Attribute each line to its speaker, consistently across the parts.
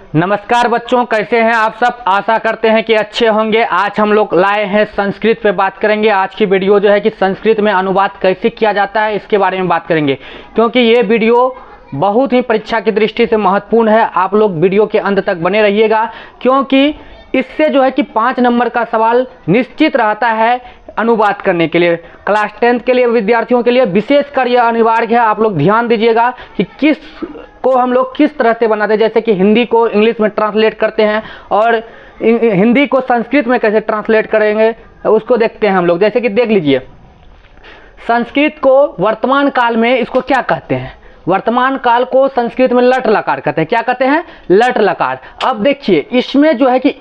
Speaker 1: नमस्कार बच्चों, कैसे हैं आप सब। आशा करते हैं कि अच्छे होंगे। आज हम लोग लाए हैं संस्कृत पे बात करेंगे। आज की वीडियो जो है कि संस्कृत में अनुवाद कैसे किया जाता है इसके बारे में बात करेंगे, क्योंकि ये वीडियो बहुत ही परीक्षा की दृष्टि से महत्वपूर्ण है। आप लोग वीडियो के अंत तक बने रहिएगा, क्योंकि इससे जो है कि 5 नंबर का सवाल निश्चित रहता है अनुवाद करने के लिए। क्लास 10th के लिए विद्यार्थियों के लिए विशेषकर यह अनिवार्य है। आप लोग ध्यान दीजिएगा कि किस को हम लोग किस तरह से बनाते हैं। जैसे कि हिंदी को इंग्लिश में ट्रांसलेट करते हैं और हिंदी को संस्कृत में कैसे ट्रांसलेट करेंगे उसको देखते हैं हम लोग। जैसे कि देख लीजिए, संस्कृत को वर्तमान काल में इसको क्या कहते हैं। वर्तमान काल को संस्कृत में लट लकार कहते हैं। क्या कहते हैं? लट लकार। अब देखिए, इसमें जो है कि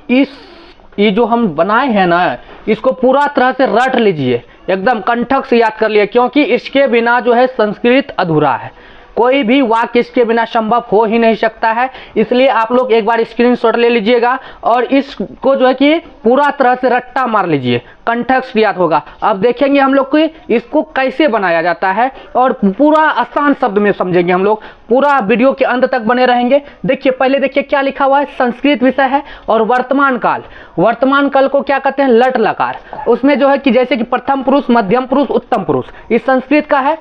Speaker 1: ये जो हम बनाए हैं ना, इसको पूरा तरह से रट लीजिए, एकदम कंठक से याद कर लिए, क्योंकि इसके बिना जो है संस्कृत अधूरा है। कोई भी वाक्य इसके बिना संभव हो ही नहीं सकता है। इसलिए आप लोग एक बार स्क्रीनशॉट ले लीजिएगा और इसको जो है कि पूरा तरह से रट्टा मार लीजिए, कंठक से याद होगा। अब देखेंगे हम लोग कि इसको कैसे बनाया जाता है और पूरा आसान शब्द में समझेंगे हम लोग। पूरा वीडियो के अंत तक बने रहेंगे। देखिए, पहले देखिए क्या लिखा हुआ है। संस्कृत विषय है और वर्तमान काल। वर्तमान काल को क्या कहते हैं? लट लकार। उसमें जो है कि जैसे कि प्रथम पुरुष, मध्यम पुरुष, उत्तम पुरुष, इस संस्कृत का है।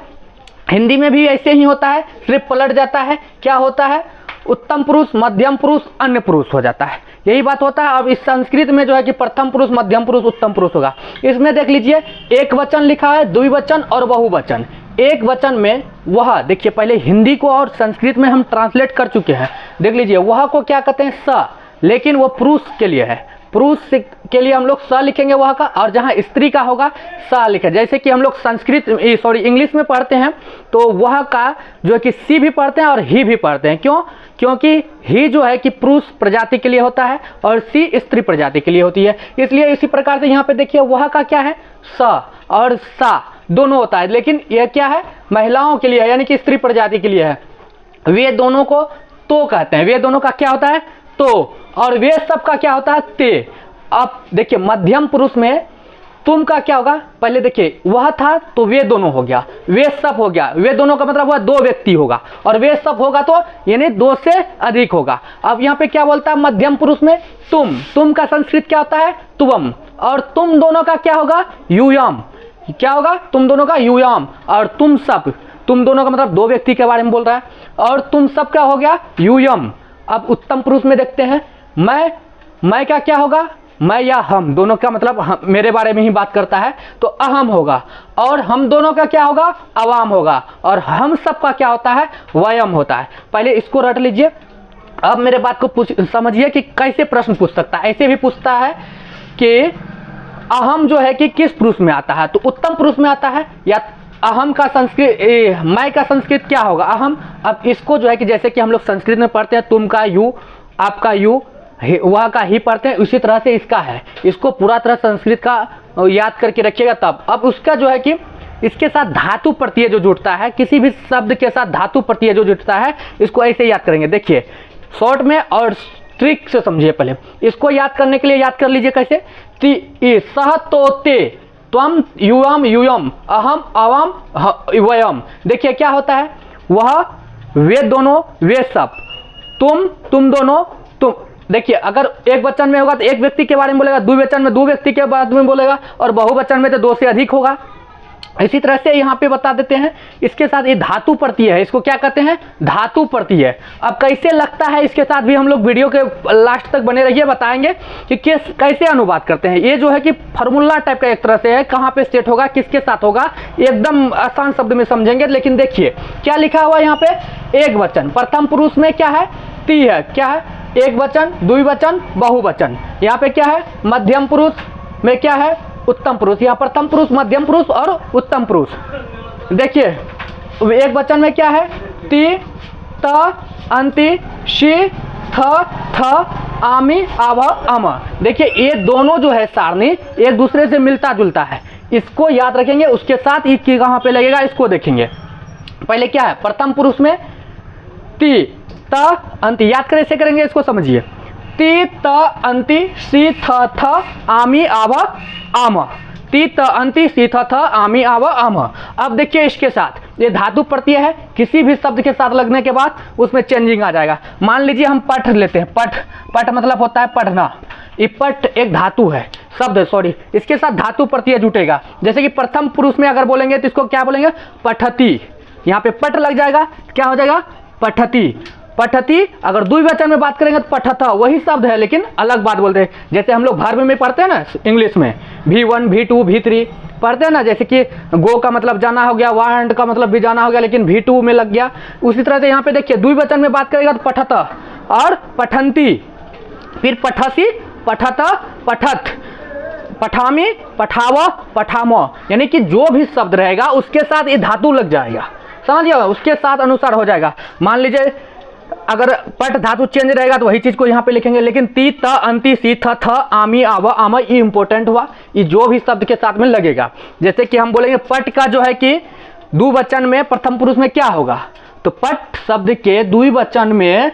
Speaker 1: हिंदी में भी ऐसे ही होता है, सिर्फ पलट जाता है। क्या होता है? उत्तम पुरुष, मध्यम पुरुष, अन्य पुरुष हो जाता है, यही बात होता है। अब इस संस्कृत में जो है कि प्रथम पुरुष, मध्यम पुरुष, उत्तम पुरुष होगा। इसमें देख लीजिए, एक वचन लिखा है, द्विवचन और बहुवचन। एक वचन में वह, देखिए पहले हिंदी को और संस्कृत में हम ट्रांसलेट कर चुके हैं। देख लीजिए, वह को क्या कहते हैं? स, लेकिन वो पुरुष के लिए है। पुरुष के लिए हम लोग स लिखेंगे वह का, और जहाँ स्त्री का होगा स लिखे। जैसे कि हम लोग इंग्लिश में पढ़ते हैं तो वह का जो है कि सी भी पढ़ते हैं और ही भी पढ़ते हैं। क्यों? क्योंकि ही जो है कि पुरुष प्रजाति के लिए होता है और सी स्त्री प्रजाति के लिए होती है। इसलिए इसी प्रकार से यहाँ पे देखिए, वह का क्या है? स और सा दोनों होता है, लेकिन यह क्या है? महिलाओं के लिए, यानी कि स्त्री प्रजाति के लिए है। वे दोनों को तो कहते हैं। वे दोनों का क्या होता है? तो। और वे सब का क्या होता है? ते। अब देखिए, मध्यम पुरुष में तुम का क्या होगा? पहले देखिए, वह था तो वे दोनों हो गया, वे सब हो गया। वे दोनों का मतलब हुआ 2 व्यक्ति होगा, और वे सब होगा तो यानी 2 से अधिक होगा। अब यहाँ पे क्या बोलता है? मध्यम पुरुष में तुम का संस्कृत क्या होता है? तुवम। और तुम दोनों का क्या होगा? यूयम। क्या होगा? तुम दोनों का यूयम। और तुम दोनों का मतलब 2 व्यक्ति के बारे में बोल रहा है, और तुम सब क्या हो गया? यूयम। अब उत्तम पुरुष में देखते हैं, मैं का क्या होगा? मैं या हम, दोनों का मतलब मेरे बारे में ही बात करता है तो अहम होगा। और हम दोनों का क्या होगा? अवाम होगा। और हम सब का क्या होता है? वयम होता है। पहले इसको रट लीजिए। अब मेरे बात को समझिए कि कैसे प्रश्न पूछ सकता है। ऐसे भी पूछता है कि अहम जो है कि किस पुरुष में आता है? तो उत्तम पुरुष में आता है। या अहम का संस्कृत, मैं का संस्कृत क्या होगा? अहम। अब इसको जो है कि जैसे कि हम लोग संस्कृत में पढ़ते हैं, तुम का यू, आपका यू, वह का ही पढ़ते हैं, उसी तरह से इसका है। इसको पूरा तरह संस्कृत का याद करके रखिएगा तब। अब उसका जो है कि इसके साथ धातु प्रत्यय जो जुड़ता है, किसी भी शब्द के साथ धातु प्रत्यय जो जुड़ता है, इसको ऐसे याद करेंगे। देखिए शॉर्ट में और ट्रिक से समझिए। पहले इसको याद करने के लिए याद कर लीजिए कैसे? सह तो ते, त्वम युवम यूयम, अहम अवम वयम। देखिए क्या होता है? वह, वे दोनों, वे सब, तुम दोनों, तुम। देखिए, अगर एक वचन में होगा तो एक व्यक्ति के बारे में बोलेगा, द्विवचन में 2 व्यक्ति के बारे में बोलेगा, और बहुवचन में तो 2 से अधिक होगा। इसी तरह से यहाँ पे बता देते हैं। इसके साथ ये धातु प्रत्यय है, इसको क्या कहते हैं? धातु प्रत्यय। अब कैसे लगता है इसके साथ भी हम लोग वीडियो के लास्ट तक बने रहिए, बताएंगे कि कैसे अनुवाद करते हैं। ये जो है कि फार्मूला टाइप का एक तरह से है, कहाँ पे सेट होगा, किसके साथ होगा, एकदम आसान शब्द में समझेंगे। लेकिन देखिए क्या लिखा हुआ है यहाँ पे? एक वचन। प्रथम पुरुष में क्या है? ती है। क्या है? एक वचन, द्विवचन, बहुवचन। यहाँ पे क्या है? मध्यम पुरुष में क्या है? उत्तम पुरुष। यहाँ प्रथम पुरुष, मध्यम पुरुष और उत्तम पुरुष। देखिए एक वचन में क्या है? ती, त, अंति, शी, थ, आमी, आभ, अम। देखिए ये दोनों जो है सारणी एक दूसरे से मिलता जुलता है, इसको याद रखेंगे। उसके साथ ई कहाँ पे लगेगा इसको देखेंगे। पहले क्या है? प्रथम पुरुष में ती, त, अंति। याद कैसे करेंगे इसको समझिए। ती, त, अंति, सी, थ, आमी, आभ, आम। ती त अंति सी थ आमी आव अम। अब देखिए इसके साथ ये धातु प्रत्यय है, किसी भी शब्द के साथ लगने के बाद उसमें चेंजिंग आ जाएगा। मान लीजिए हम पठ लेते हैं, पठ, पठ मतलब होता है पढ़ना। ये पठ एक धातु है, शब्द सॉरी, इसके साथ धातु प्रत्यय जुटेगा। जैसे कि प्रथम पुरुष में अगर बोलेंगे तो इसको क्या बोलेंगे, पठती। यहाँ पे पट लग जाएगा, क्या हो जाएगा, पठती। पठती। अगर द्विवचन में बात करेंगे तो पठत, वही शब्द है लेकिन अलग बात बोलते हैं। जैसे हम लोग वर्ब में पढ़ते हैं ना इंग्लिश में, V1 V2 V3 पढ़ते हैं ना, जैसे कि गो का मतलब जाना हो गया, वांट का मतलब भी जाना हो गया, लेकिन V2 में लग गया। उसी तरह से यहाँ पे देखिए द्विवचन में बात करेगा तो पठत और पठंती, फिर पठसी, पठत, पठत, पठामी, पठाव, पठामो, यानी कि जो भी शब्द रहेगा उसके साथ ये धातु लग जाएगा, समझिए, उसके साथ अनुसार हो जाएगा। मान लीजिए अगर पट धातु चेंज रहेगा तो वही चीज को यहाँ पे लिखेंगे, लेकिन ती त अंति सी थ आमी आव आम, ये इंपॉर्टेंट हुआ, ये जो भी शब्द के साथ में लगेगा। जैसे कि हम बोलेंगे पट का जो है कि द्विवचन में प्रथम पुरुष में क्या होगा, तो पट शब्द के द्विवचन में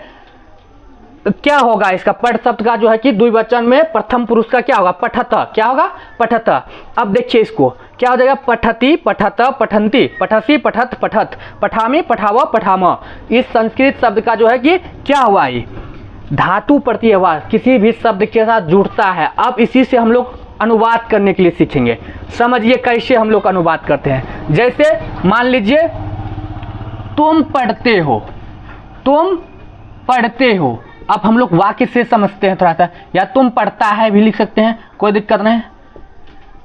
Speaker 1: क्या होगा, इसका पट शब्द का जो है कि द्विवचन में प्रथम पुरुष का क्या होगा, पठत, क्या होगा, पठत। अब देखिए इसको क्या हो जाएगा, पठती, पठत, पठंती, पठसी, पठत, पठत, पठामी, पठाव, पठाम। इस संस्कृत शब्द का जो है कि क्या हुआ, ये धातु प्रत्यय हुआ, किसी भी शब्द के साथ जुड़ता है। अब इसी से हम लोग अनुवाद करने के लिए सीखेंगे। समझिए कैसे हम लोग अनुवाद करते हैं। जैसे मान लीजिए तुम पढ़ते हो, तुम पढ़ते हो। अब हम लोग वाक्य से समझते हैं थोड़ा सा, या तुम पढ़ता है भी लिख सकते हैं, कोई दिक्कत नहीं।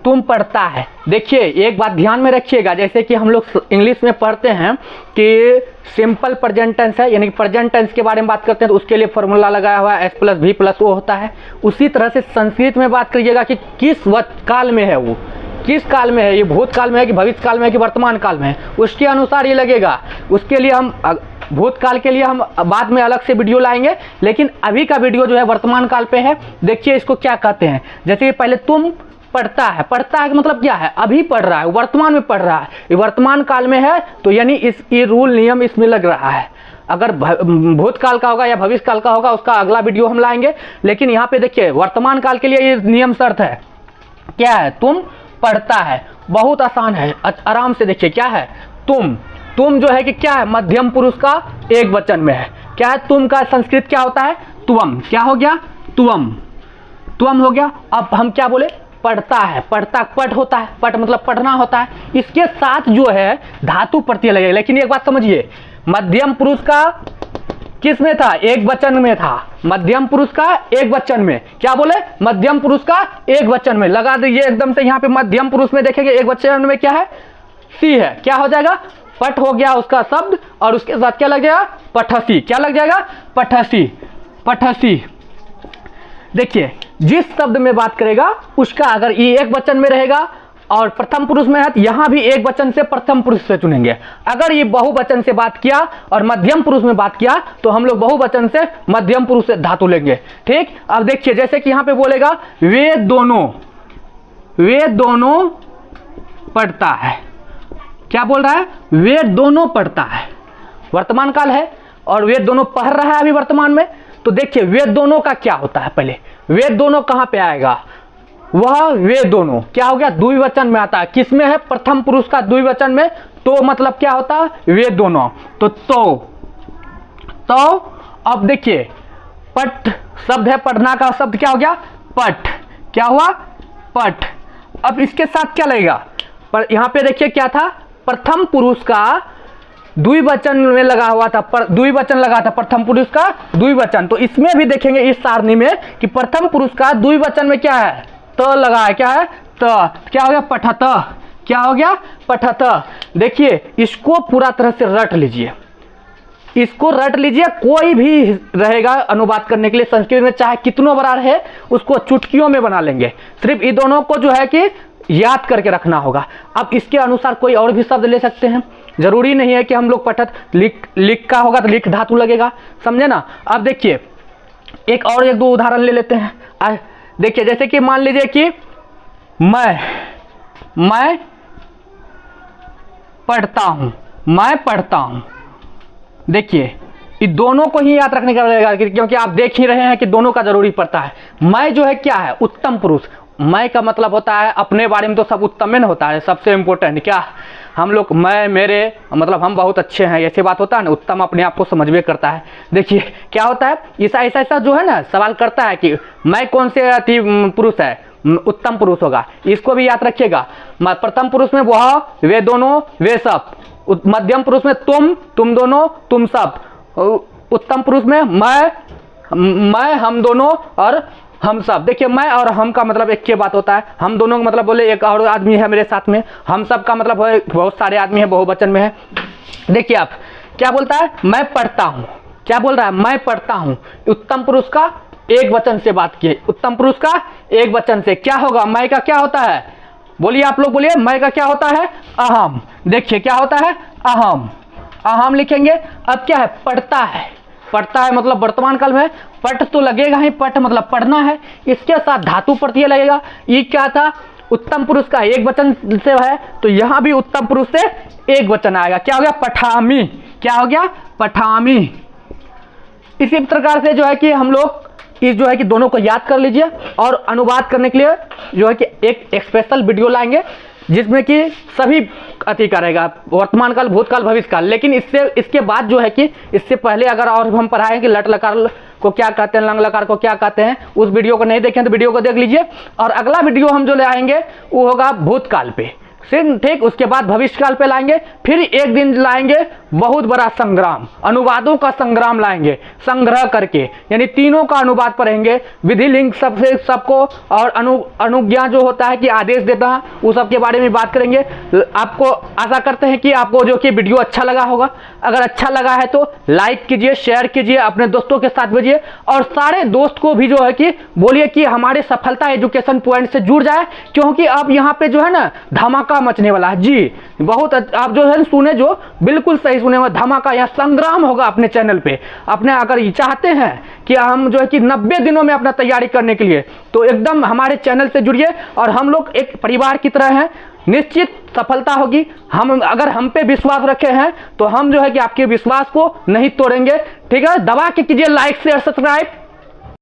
Speaker 1: तुम पढ़ता है, देखिए एक बात ध्यान में रखिएगा, जैसे कि हम लोग इंग्लिश में पढ़ते हैं कि सिंपल प्रेजेंट टेंस है, यानी कि प्रेजेंट टेंस के बारे में बात करते हैं तो उसके लिए फॉर्मूला लगाया हुआ है S+V+O होता है। उसी तरह से संस्कृत में बात करिएगा कि किस काल में है, वो किस काल में है, ये भूतकाल में है कि भविष्य काल में है कि वर्तमान काल में है, उसके अनुसार ये लगेगा। उसके लिए हम भूतकाल के लिए हम बाद में अलग से वीडियो लाएंगे, लेकिन अभी का वीडियो जो है वर्तमान काल पे है। देखिए इसको क्या कहते हैं, जैसे पहले तुम पढ़ता है, पढ़ता है मतलब क्या है, अभी पढ़ रहा है, वर्तमान में पढ़ रहा है, ये वर्तमान काल में है, तो यानी ये रूल नियम इसमें लग रहा है। अगर भूतकाल का होगा या भविष्य काल का होगा उसका अगला वीडियो हम लाएंगे, लेकिन यहाँ पे देखिए वर्तमान काल के लिए ये नियम शर्त है, क्या है, तुम पढ़ता है। बहुत आसान है, आराम से देखिए क्या है, तुम जो है कि क्या है, मध्यम पुरुष का एक वचन में है। क्या है, तुम का संस्कृत क्या होता है, तुवम, क्या हो गया, तुवम, तुवम हो गया। अब हम क्या बोले, पढ़ता है, पढ़ता पठ होता है, पठ मतलब पढ़ना होता है, इसके साथ जो है धातु प्रत्यय लगेगा। लेकिन एक बात समझिए, मध्यम पुरुष का किस में था, एक वचन में था, मध्यम पुरुष का एक वचन में, क्या बोले, मध्यम पुरुष का एक वचन में लगा दीजिए एकदम से। यहाँ पे मध्यम पुरुष में देखेंगे एक वचन में क्या है, सी है, क्या हो जाएगा, पठ हो गया उसका शब्द, और उसके साथ क्या लग जाएगा, पठसी, क्या लग जाएगा, पठसी, पठसी। देखिए जिस शब्द में बात करेगा उसका अगर ये एक वचन में रहेगा और प्रथम पुरुष में है तो यहाँ भी एक वचन से प्रथम पुरुष से चुनेंगे। अगर ये बहुवचन से बात किया और मध्यम पुरुष में बात किया तो हम लोग बहुवचन से मध्यम पुरुष से धातु लेंगे। ठीक, अब देखिए जैसे कि यहाँ पे बोलेगा वे दोनों पढ़ता है, क्या बोल रहा है, वे दोनों पढ़ता है, वर्तमान काल है और वे दोनों पढ़ रहा है अभी वर्तमान में। तो देखिए वे दोनों का क्या होता है, पहले वे दोनों कहां पे आएगा, वह वे दोनों क्या हो गया, द्विवचन में आता है। किस में है, प्रथम पुरुष का द्विवचन में, तो मतलब क्या होता है, वे दोनों। तो अब देखिए पठ शब्द है, पढ़ना का शब्द क्या हो गया, पठ, क्या हुआ, पठ। अब इसके साथ क्या लगेगा, पर यहां पे देखिए क्या था, प्रथम पुरुष का द्विवचन में लगा हुआ था, द्विवचन लगा था, प्रथम पुरुष का द्विवचन। तो इसमें भी देखेंगे इस सारणी में कि प्रथम पुरुष का द्विवचन में क्या है, त लगा है, क्या है, त, क्या हो गया, पठत, क्या हो गया, पठत। देखिए इसको पूरा तरह से रट लीजिए, इसको रट लीजिए, कोई भी रहेगा अनुवाद करने के लिए संस्कृत में चाहे कितनों बड़ा रहे उसको चुटकियों में बना लेंगे। सिर्फ ये दोनों को जो है कि याद करके रखना होगा। अब इसके अनुसार कोई और भी शब्द ले सकते हैं, जरूरी नहीं है कि हम लोग पठत लिख का होगा तो लिख धातु लगेगा, समझे ना। अब देखिए एक दो उदाहरण ले लेते हैं। देखिए जैसे कि मान लीजिए कि मैं पढ़ता हूं, मैं पढ़ता हूं। देखिए ये दोनों को ही याद रखने का रहेगा क्योंकि आप देख ही रहे हैं कि दोनों का जरूरी पड़ता है। मैं जो है क्या है, उत्तम पुरुष, मैं का मतलब होता है अपने बारे में तो सब उत्तम होता है, सबसे इम्पोर्टेंट क्या हम लोग मैं मेरे मतलब हम बहुत अच्छे हैं ऐसी बात होता है ना। उत्तम अपने आप को समझ में करता है। देखिए क्या होता है, ऐसा जो है ना सवाल करता है कि मैं कौन से अति पुरुष है, उत्तम पुरुष होगा, इसको भी याद रखिएगा। प्रथम पुरुष में वह, वे दोनों, वे सब। मध्यम पुरुष में तुम दोनों, तुम सब। उत्तम पुरुष में मैं, हम दोनों और हम सब। देखिए मैं और हम का मतलब एक ही बात होता है। हम दोनों का मतलब बोले एक और आदमी है मेरे साथ में। हम सब का मतलब बहुत सारे आदमी है, बहुवचन में है। देखिए आप क्या बोलता है, मैं पढ़ता हूँ। क्या बोल रहा है, मैं पढ़ता हूँ। उत्तम पुरुष का एक वचन से बात किए, उत्तम पुरुष का एक वचन से क्या होगा, मैं का क्या होता है, बोलिए आप लोग बोलिए, मैं का क्या होता है, अहम। देखिए क्या होता है, अहम। अहम लिखेंगे। अब क्या है, पढ़ता है। पढ़ता है मतलब वर्तमान काल में पट तो लगेगा ही, पट मतलब पढ़ना है, इसके साथ धातु प्रत्यय लगेगा। ये क्या था, उत्तम पुरुष का एक वचन से है, तो यहां भी उत्तम पुरुष से एक वचन आएगा। क्या हो गया, पठामी। क्या हो गया, पठामी। इसी प्रकार से जो है कि हम लोग इस जो है कि दोनों को याद कर लीजिए, और अनुवाद करने के लिए जो है कि एक स्पेशल वीडियो लाएंगे जिसमें कि सभी अति करेगा, वर्तमान काल, भूतकाल, भविष्य काल। लेकिन इसके बाद जो है कि इससे पहले अगर और हम पढ़ाएं कि लट लकार को क्या कहते हैं, लंग लकार को क्या कहते हैं, उस वीडियो को नहीं देखें तो वीडियो को देख लीजिए। और अगला वीडियो हम जो ले आएंगे वो होगा भूतकाल पे, ठीक। उसके बाद भविष्य काल पे लाएंगे। फिर एक दिन लाएंगे बहुत बड़ा संग्राम, अनुवादों का संग्राम लाएंगे, संग्रह करके, यानी तीनों का अनुवाद पढ़ेंगे, विधि लिंग सबसे सबको, और अनुज्ञा जो होता है कि आदेश देता है, उस सब के बारे में बात करेंगे। आपको आशा करते हैं कि आपको जो कि वीडियो अच्छा लगा होगा। अगर अच्छा लगा है तो लाइक कीजिए, शेयर कीजिए, अपने दोस्तों के साथ भेजिए, और सारे दोस्त को भी जो है कि बोलिए कि हमारे सफलता एजुकेशन पॉइंट से जुड़ जाए, क्योंकि अब यहाँ पे जो है ना धमाका मचने वाला है जी। बहुत आप जो है सुने, जो बिल्कुल सही सुने हुए, धमाका, यहाँ संग्राम होगा अपने चैनल पे। अपने अगर ये चाहते हैं कि हम जो है कि 90 दिनों में अपना तैयारी करने के लिए, तो एकदम हमारे चैनल से जुड़िए। और हम लोग एक परिवार की तरह हैं, निश्चित सफलता होगी। हम अगर हम पे विश्वास रखे हैं तो हम जो है कि आपके विश्वास को नहीं तोड़ेंगे, ठीक है। दबा के कीजिए लाइक शेयर सब्सक्राइब।